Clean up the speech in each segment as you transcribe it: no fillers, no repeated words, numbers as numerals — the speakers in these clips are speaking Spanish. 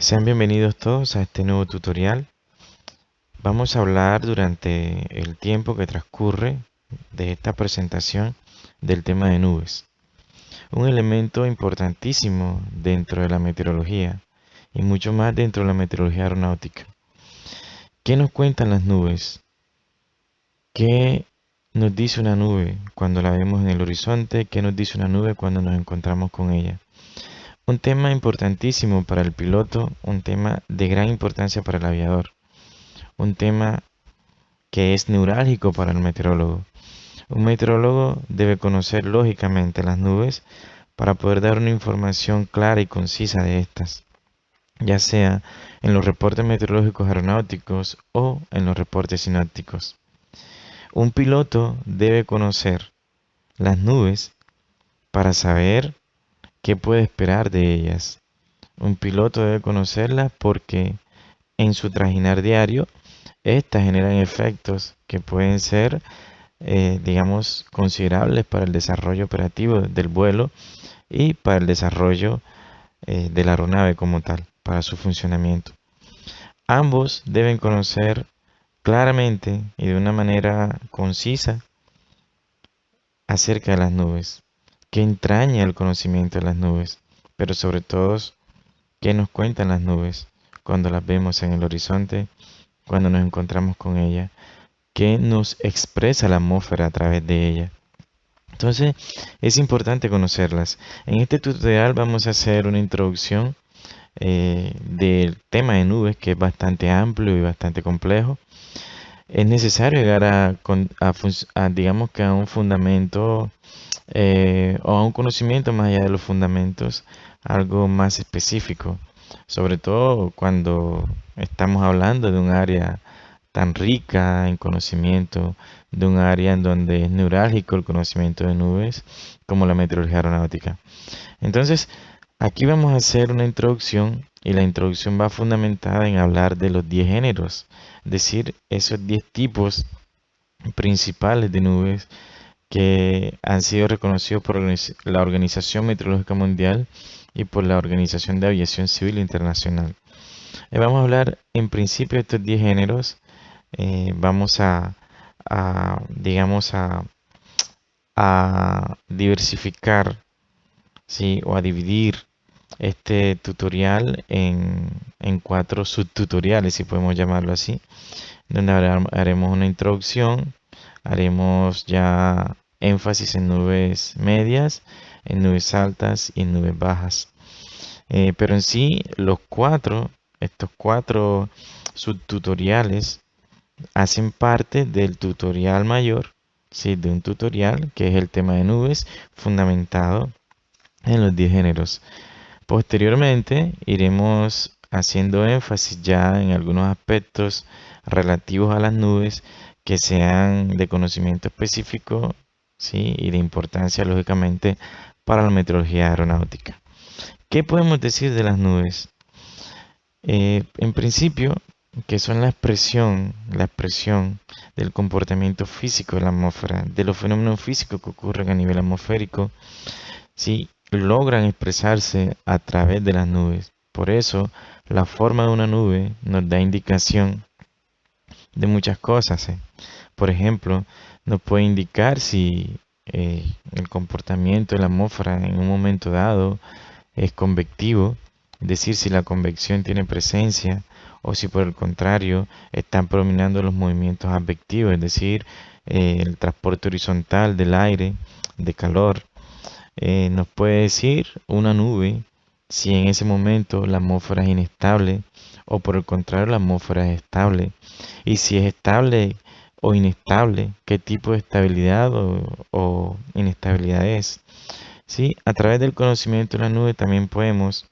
Sean bienvenidos todos a este nuevo tutorial. Vamos a hablar durante el tiempo que transcurre de esta presentación del tema de nubes, un elemento importantísimo dentro de la meteorología y mucho más dentro de la meteorología aeronáutica. ¿Qué nos cuentan las nubes? ¿Qué nos dice una nube cuando la vemos en el horizonte? ¿Qué nos dice una nube cuando nos encontramos con ella? Un tema importantísimo para el piloto, un tema de gran importancia para el aviador, un tema que es neurálgico para el meteorólogo. Un meteorólogo debe conocer lógicamente las nubes para poder dar una información clara y concisa de estas, ya sea en los reportes meteorológicos aeronáuticos o en los reportes sinópticos. Un piloto debe conocer las nubes para saber qué puede esperar de ellas. Un piloto debe conocerlas porque en su trajinar diario, estas generan efectos que pueden ser, digamos, considerables para el desarrollo operativo del vuelo y para el desarrollo de la aeronave como tal, para su funcionamiento. Ambos deben conocer claramente y de una manera concisa acerca de las nubes, qué entraña el conocimiento de las nubes, pero sobre todo qué nos cuentan las nubes cuando las vemos en el horizonte, cuando nos encontramos con ellas, qué nos expresa la atmósfera a través de ella. Entonces, es importante conocerlas. En este tutorial vamos a hacer una introducción del tema de nubes, que es bastante amplio y bastante complejo. Es necesario llegar digamos que a un fundamento o a un conocimiento más allá de los fundamentos, algo más específico, sobre todo cuando estamos hablando de un área tan rica en conocimiento, de un área en donde es neurálgico el conocimiento de nubes, como la meteorología aeronáutica. Entonces, aquí vamos a hacer una introducción y la introducción va fundamentada en hablar de los 10 géneros, es decir, esos 10 tipos principales de nubes que han sido reconocidos por la Organización Meteorológica Mundial y por la Organización de Aviación Civil Internacional. Vamos a hablar en principio de estos 10 géneros. Vamos digamos, a diversificar, ¿sí? O a dividir este tutorial en 4 subtutoriales, si podemos llamarlo así, donde haremos una introducción, haremos ya énfasis en nubes medias, en nubes altas y en nubes bajas. Pero en sí, estos cuatro subtutoriales hacen parte del tutorial mayor, ¿sí? De un tutorial que es el tema de nubes fundamentado en los 10 géneros. Posteriormente iremos haciendo énfasis ya en algunos aspectos relativos a las nubes que sean de conocimiento específico, ¿sí? Y de importancia lógicamente para la meteorología aeronáutica. ¿Qué podemos decir de las nubes? En principio, que son la expresión del comportamiento físico de la atmósfera, de los fenómenos físicos que ocurren a nivel atmosférico, ¿sí? Logran expresarse a través de las nubes. Por eso, la forma de una nube nos da indicación de muchas cosas. Por ejemplo, nos puede indicar si el comportamiento de la atmósfera en un momento dado es convectivo, es decir, si la convección tiene presencia, o si por el contrario están predominando los movimientos advectivos, es decir, el transporte horizontal del aire, de calor. Nos puede decir una nube si en ese momento la atmósfera es inestable o por el contrario la atmósfera es estable. Y si es estable o inestable, qué tipo de estabilidad o inestabilidad es. ¿Sí? A través del conocimiento de la nube también podemos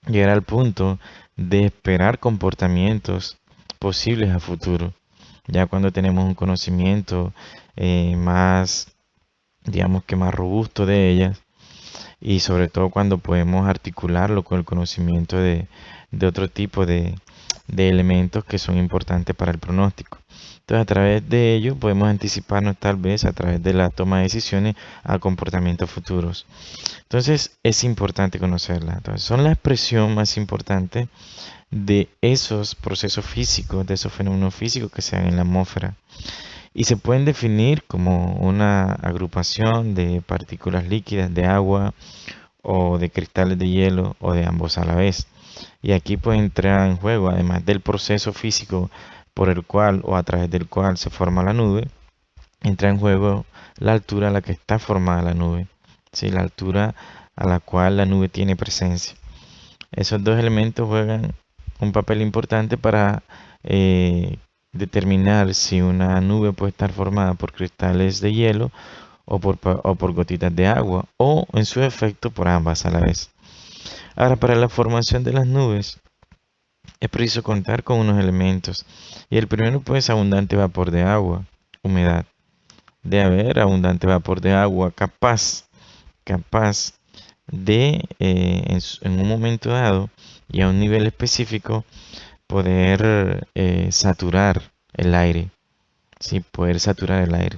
llegar al punto de esperar comportamientos posibles a futuro. Ya cuando tenemos un conocimiento más, digamos que más robusto de ellas, y sobre todo cuando podemos articularlo con el conocimiento de otro tipo de elementos que son importantes para el pronóstico. Entonces, a través de ello podemos anticiparnos tal vez a través de la toma de decisiones a comportamientos futuros. Entonces, es importante conocerla. Entonces, son la expresión más importante de esos procesos físicos, de esos fenómenos físicos que se dan en la atmósfera. Y se pueden definir como una agrupación de partículas líquidas de agua o de cristales de hielo o de ambos a la vez. Y aquí puede entrar en juego, además del proceso físico por el cual o a través del cual se forma la nube, entra en juego la altura a la que está formada la nube, ¿sí? La altura a la cual la nube tiene presencia. Esos dos elementos juegan un papel importante para determinar si una nube puede estar formada por cristales de hielo o por gotitas de agua, o en su efecto por ambas a la vez. Ahora, para la formación de las nubes es preciso contar con unos elementos, y el primero pues abundante vapor de agua, humedad. Debe haber abundante vapor de agua capaz de en un momento dado y a un nivel específico poder saturar el aire, ¿sí? Poder saturar el aire.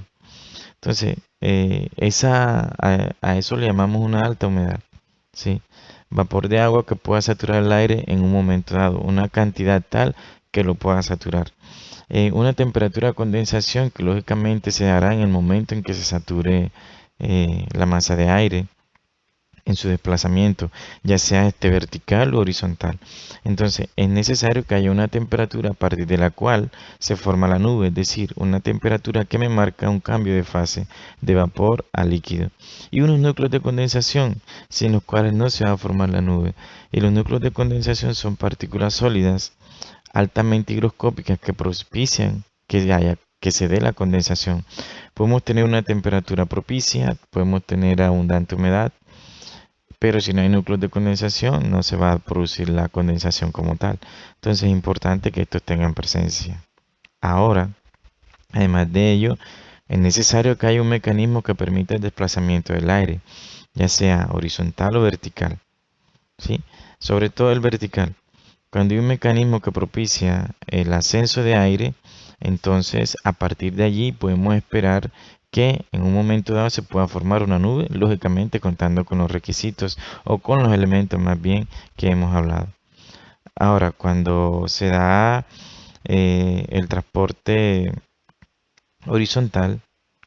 Entonces, a eso le llamamos una alta humedad, ¿sí? Vapor de agua que pueda saturar el aire en un momento dado, una cantidad tal que lo pueda saturar. Una temperatura de condensación que lógicamente se dará en el momento en que se sature la masa de aire en su desplazamiento, ya sea vertical o horizontal. Entonces, es necesario que haya una temperatura a partir de la cual se forma la nube, es decir, una temperatura que me marca un cambio de fase de vapor a líquido. Y unos núcleos de condensación, sin los cuales no se va a formar la nube. Y los núcleos de condensación son partículas sólidas altamente higroscópicas que propician que se dé la condensación. Podemos tener una temperatura propicia, podemos tener abundante humedad, pero si no hay núcleos de condensación no se va a producir la condensación como tal. Entonces es importante que estos tengan presencia. Ahora, además de ello, es necesario que haya un mecanismo que permita el desplazamiento del aire, ya sea horizontal o vertical, ¿sí? Sobre todo el vertical. Cuando hay un mecanismo que propicia el ascenso de aire, entonces a partir de allí podemos esperar que en un momento dado se pueda formar una nube, lógicamente contando con los requisitos o con los elementos más bien que hemos hablado. Ahora, cuando se da el transporte horizontal,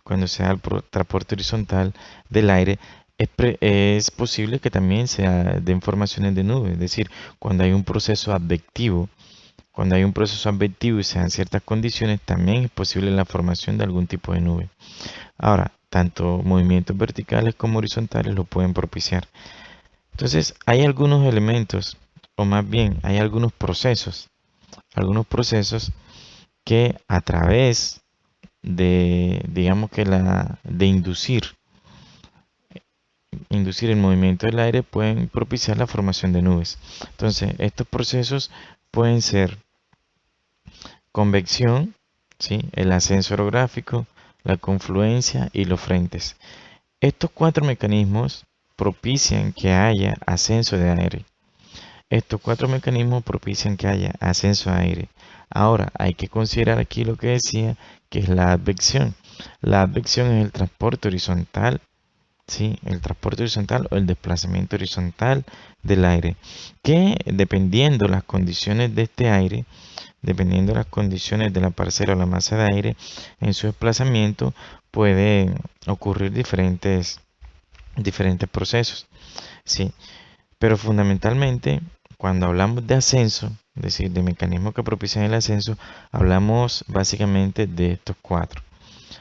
cuando se da el transporte horizontal del aire, es posible que también se den formaciones de nube, es decir, cuando hay un proceso advectivo. Cuando hay un proceso advectivo y se dan ciertas condiciones, también es posible la formación de algún tipo de nube. Ahora, tanto movimientos verticales como horizontales lo pueden propiciar. Entonces, hay algunos elementos, o más bien, hay algunos procesos que a través de, digamos que de inducir el movimiento del aire pueden propiciar la formación de nubes. Entonces, estos procesos pueden ser convección, ¿sí? El ascenso orográfico, la confluencia y los frentes. Estos cuatro mecanismos propician que haya ascenso de aire. Estos cuatro mecanismos propician que haya ascenso de aire. Ahora, hay que considerar aquí lo que decía, que es la advección. La advección es el transporte horizontal, ¿sí? El transporte horizontal o el desplazamiento horizontal del aire, que dependiendo las condiciones de este aire, dependiendo de las condiciones de la parcela o la masa de aire, en su desplazamiento pueden ocurrir diferentes procesos, ¿sí? Pero fundamentalmente, cuando hablamos de ascenso, es decir, de mecanismos que propician el ascenso, hablamos básicamente de estos cuatro.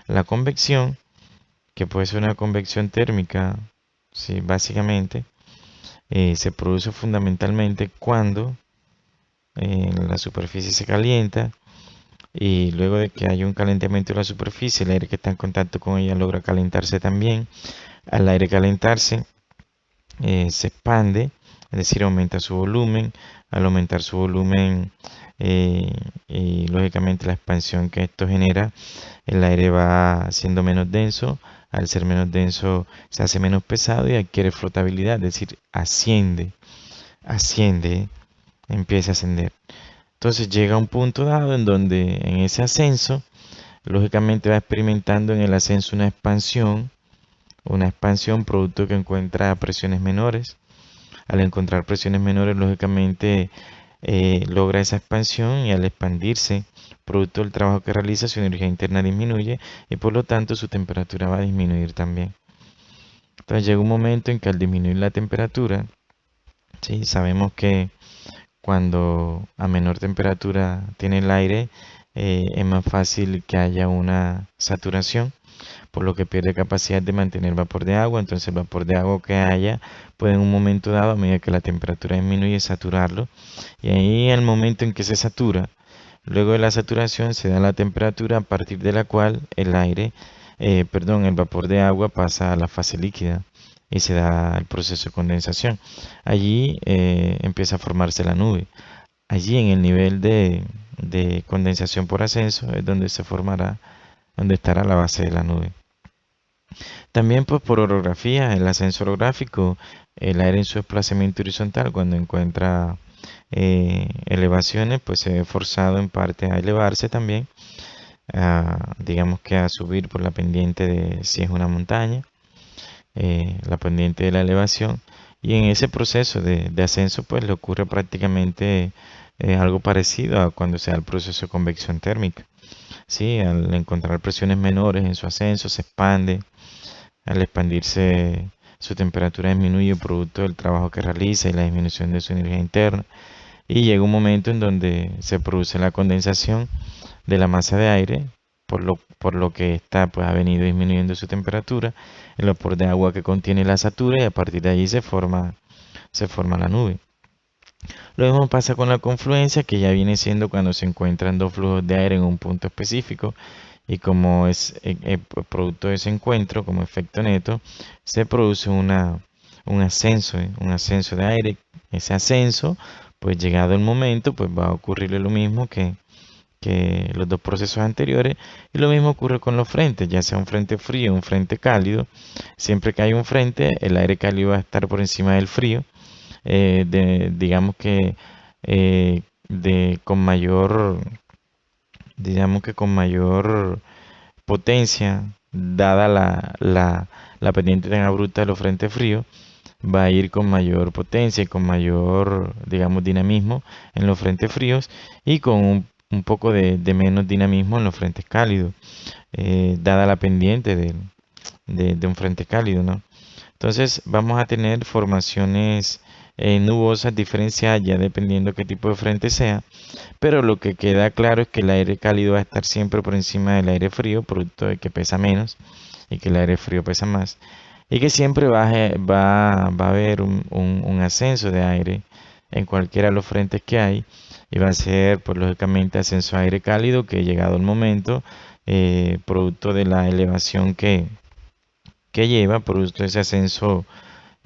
La convección, que puede ser una convección térmica, ¿sí? Básicamente, se produce fundamentalmente cuando la superficie se calienta y luego de que haya un calentamiento de la superficie, el aire que está en contacto con ella logra calentarse también. Al aire calentarse, se expande, es decir, aumenta su volumen. Al aumentar su volumen y lógicamente la expansión que esto genera, el aire va siendo menos denso. Al ser menos denso, se hace menos pesado y adquiere flotabilidad, es decir, asciende, empieza a ascender. Entonces llega un punto dado en donde en ese ascenso, lógicamente va experimentando en el ascenso una expansión producto que encuentra presiones menores. Al encontrar presiones menores, lógicamente logra esa expansión y al expandirse, producto del trabajo que realiza, su energía interna disminuye y por lo tanto su temperatura va a disminuir también. Entonces llega un momento en que al disminuir la temperatura, ¿sí? Sabemos que cuando a menor temperatura tiene el aire, es más fácil que haya una saturación, por lo que pierde capacidad de mantener vapor de agua. Entonces el vapor de agua que haya puede en un momento dado, a medida que la temperatura disminuye, saturarlo. Y ahí el momento en que se satura, luego de la saturación se da la temperatura a partir de la cual el vapor de agua pasa a la fase líquida y se da el proceso de condensación. Allí empieza a formarse la nube. Allí en el nivel de condensación por ascenso es donde se formará, donde estará la base de la nube. También pues por orografía, el ascenso orográfico, el aire en su desplazamiento horizontal cuando encuentra elevaciones, pues se ve forzado en parte a elevarse también, digamos que a subir por la pendiente de si es una montaña, la pendiente de la elevación. Y en ese proceso de ascenso pues le ocurre prácticamente algo parecido a cuando se da el proceso de convección térmica. Sí, al encontrar presiones menores en su ascenso se expande, al expandirse su temperatura disminuye producto del trabajo que realiza y la disminución de su energía interna. Y llega un momento en donde se produce la condensación de la masa de aire, por lo que esta pues, ha venido disminuyendo su temperatura, el vapor de agua que contiene la satura y a partir de allí se forma la nube. Lo mismo pasa con la confluencia, que ya viene siendo cuando se encuentran dos flujos de aire en un punto específico y como es producto de ese encuentro, como efecto neto, se produce un ascenso de aire. Ese ascenso, pues llegado el momento, pues va a ocurrirle lo mismo que los dos procesos anteriores y lo mismo ocurre con los frentes, ya sea un frente frío o un frente cálido. Siempre que hay un frente, el aire cálido va a estar por encima del frío, digamos que con mayor, digamos que con mayor potencia, dada la pendiente tan abrupta de los frentes fríos, va a ir con mayor potencia y con mayor, digamos, dinamismo en los frentes fríos y con un poco de menos dinamismo en los frentes cálidos, dada la pendiente de un frente cálido, ¿no? Entonces vamos a tener formaciones nubosas diferenciadas ya dependiendo qué tipo de frente sea, pero lo que queda claro es que el aire cálido va a estar siempre por encima del aire frío, producto de que pesa menos y que el aire frío pesa más, y que siempre va a haber un ascenso de aire en cualquiera de los frentes que hay, y va a ser, pues lógicamente, ascenso a aire cálido que llegado el momento, producto de la elevación que lleva, producto de ese ascenso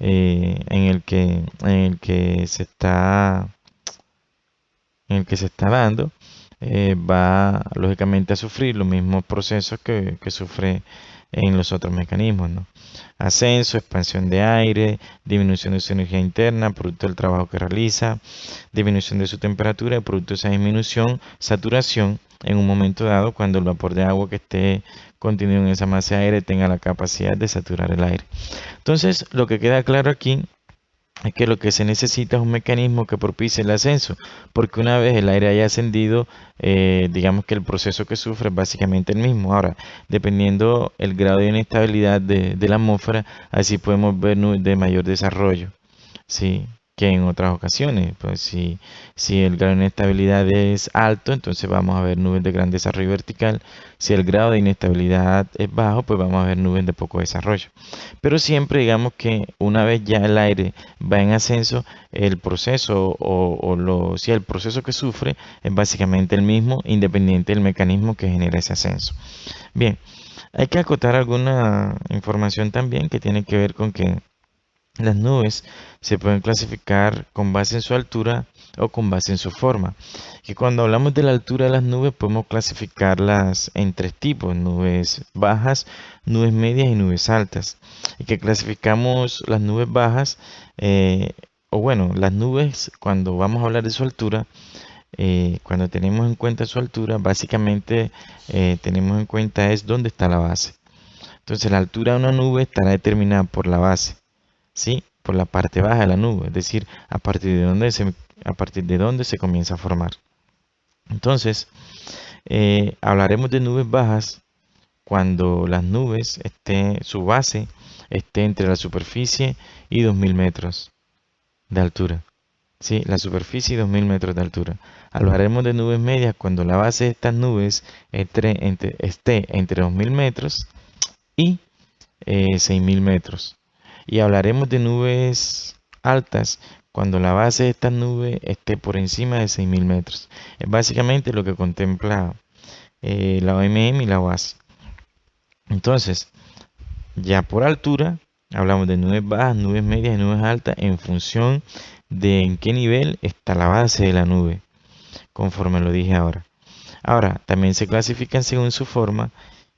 en el que se está dando, va lógicamente a sufrir los mismos procesos que sufre en los otros mecanismos, ¿no? Ascenso, expansión de aire, disminución de su energía interna, producto del trabajo que realiza, disminución de su temperatura, producto de esa disminución, saturación en un momento dado cuando el vapor de agua que esté contenido en esa masa de aire tenga la capacidad de saturar el aire. Entonces, lo que queda claro aquí es que lo que se necesita es un mecanismo que propicie el ascenso, porque una vez el aire haya ascendido, digamos que el proceso que sufre es básicamente el mismo. Ahora, dependiendo el grado de inestabilidad de la atmósfera, así podemos ver nubes de mayor desarrollo, ¿sí? Que en otras ocasiones. Pues si el grado de inestabilidad es alto, entonces vamos a ver nubes de gran desarrollo vertical. Si el grado de inestabilidad es bajo, pues vamos a ver nubes de poco desarrollo. Pero siempre digamos que una vez ya el aire va en ascenso, el proceso si el proceso que sufre es básicamente el mismo, independiente del mecanismo que genera ese ascenso. Bien, hay que acotar alguna información también que tiene que ver con que las nubes se pueden clasificar con base en su altura o con base en su forma. Y cuando hablamos de la altura de las nubes, podemos clasificarlas en tres tipos: nubes bajas, nubes medias y nubes altas. Y que clasificamos las nubes bajas, o bueno, las nubes, cuando vamos a hablar de su altura, cuando tenemos en cuenta su altura, básicamente tenemos en cuenta es dónde está la base. Entonces la altura de una nube estará determinada por la base, ¿sí? Por la parte baja de la nube, es decir, a partir de dónde se comienza a formar. Entonces, hablaremos de nubes bajas cuando las nubes su base esté entre la superficie y 2000 metros de altura. Sí, la superficie y 2000 metros de altura. Hablaremos de nubes medias cuando la base de estas nubes esté entre 2000 metros y 6000 metros. Y hablaremos de nubes altas cuando la base de estas nubes esté por encima de 6000 metros. Es básicamente lo que contempla la OMM y la OASI. Entonces, ya por altura, hablamos de nubes bajas, nubes medias y nubes altas en función de en qué nivel está la base de la nube, conforme lo dije ahora. Ahora, también se clasifican según su forma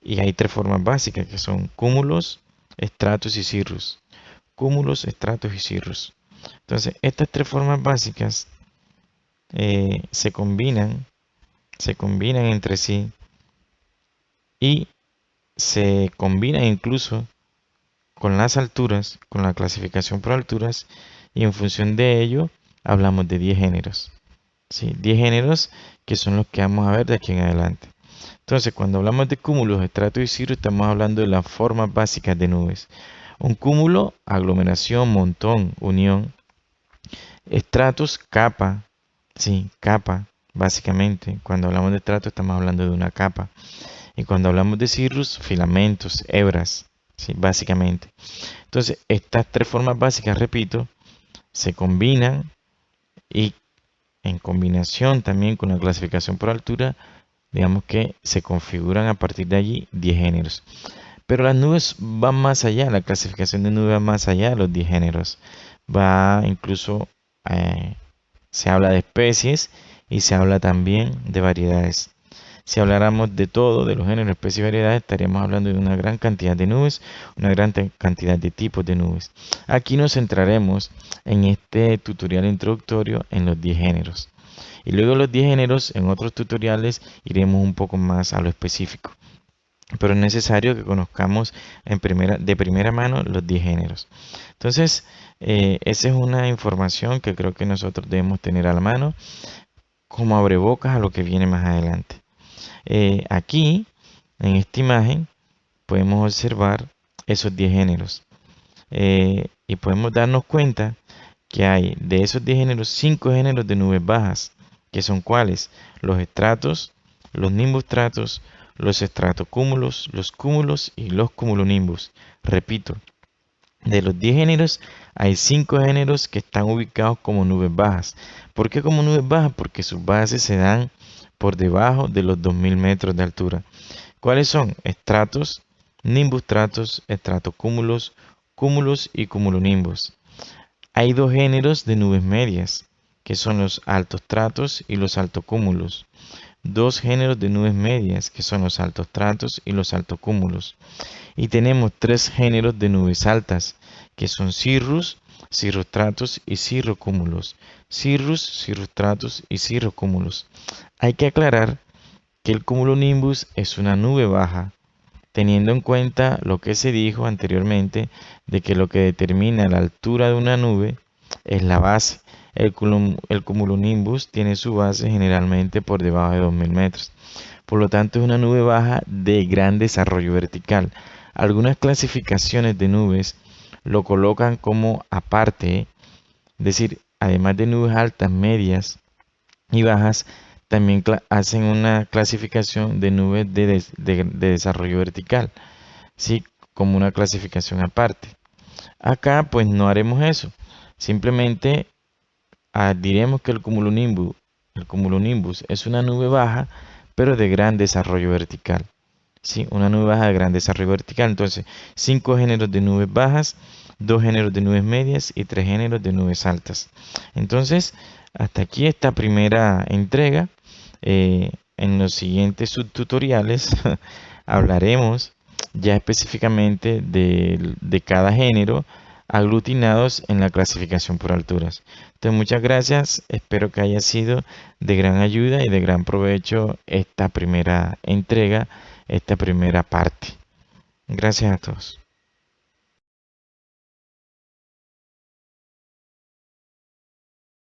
y hay tres formas básicas que son cúmulos, estratos y cirrus. Cúmulos, estratos y cirrus. Entonces, estas tres formas básicas se combinan entre sí y se combinan incluso con las alturas, con la clasificación por alturas, y en función de ello hablamos de 10 géneros. ¿Sí? 10 géneros que son los que vamos a ver de aquí en adelante. Entonces, cuando hablamos de cúmulos, estratos y cirrus, estamos hablando de las formas básicas de nubes. Un cúmulo, aglomeración, montón, unión. Estratos, capa, sí, capa, básicamente. Cuando hablamos de estrato estamos hablando de una capa. Y cuando hablamos de cirrus, filamentos, hebras, sí, básicamente. Entonces, estas tres formas básicas, repito, se combinan y en combinación también con la clasificación por altura, digamos que se configuran a partir de allí 10 géneros. Pero las nubes van más allá, la clasificación de nubes va más allá de los 10 géneros. Va incluso, se habla de especies y se habla también de variedades. Si habláramos de todo, de los géneros, especies y variedades, estaríamos hablando de una gran cantidad de nubes, una gran cantidad de tipos de nubes. Aquí nos centraremos en este tutorial introductorio en los 10 géneros. Y luego los 10 géneros, en otros tutoriales, iremos un poco más a lo específico. Pero es necesario que conozcamos de primera mano los 10 géneros. Entonces, esa es una información que creo que nosotros debemos tener a la mano como abrebocas a lo que viene más adelante. Aquí, en esta imagen, podemos observar esos 10 géneros. Y podemos darnos cuenta que hay de esos 10 géneros, 5 géneros de nubes bajas, que son cuáles: los estratos, los nimbostratos, los estratocúmulos, los cúmulos y los cumulonimbus. Repito, de los 10 géneros hay 5 géneros que están ubicados como nubes bajas. ¿Por qué como nubes bajas? Porque sus bases se dan por debajo de los 2000 metros de altura. ¿Cuáles son? Estratos, nimbostratos, estratocúmulos, cúmulos y cumulonimbus. Hay dos géneros de nubes medias, que son los altostratos y los altocúmulos. Dos géneros de nubes medias, que son los altostratos y los altocúmulos. Y tenemos tres géneros de nubes altas, que son cirrus, cirrostratos y cirrocúmulos. Cirrus, cirrostratos y cirrocúmulos. Hay que aclarar que el cumulonimbus es una nube baja, teniendo en cuenta lo que se dijo anteriormente de que lo que determina la altura de una nube es la base. El cumulonimbus tiene su base generalmente por debajo de 2000 metros. Por lo tanto, es una nube baja de gran desarrollo vertical. Algunas clasificaciones de nubes lo colocan como aparte, es decir, además de nubes altas, medias y bajas, también hacen una clasificación de nubes de desarrollo vertical, ¿sí? Como una clasificación aparte. Acá pues no haremos eso, simplemente diremos que el cumulonimbus es una nube baja, pero de gran desarrollo vertical. ¿Sí? Una nube baja de gran desarrollo vertical. Entonces, 5 géneros de nubes bajas, 2 géneros de nubes medias y 3 géneros de nubes altas. Entonces, hasta aquí esta primera entrega. En los siguientes subtutoriales hablaremos ya específicamente de cada género, aglutinados en la clasificación por alturas. Entonces, muchas gracias. Espero que haya sido de gran ayuda y de gran provecho esta primera entrega, esta primera parte. Gracias a todos.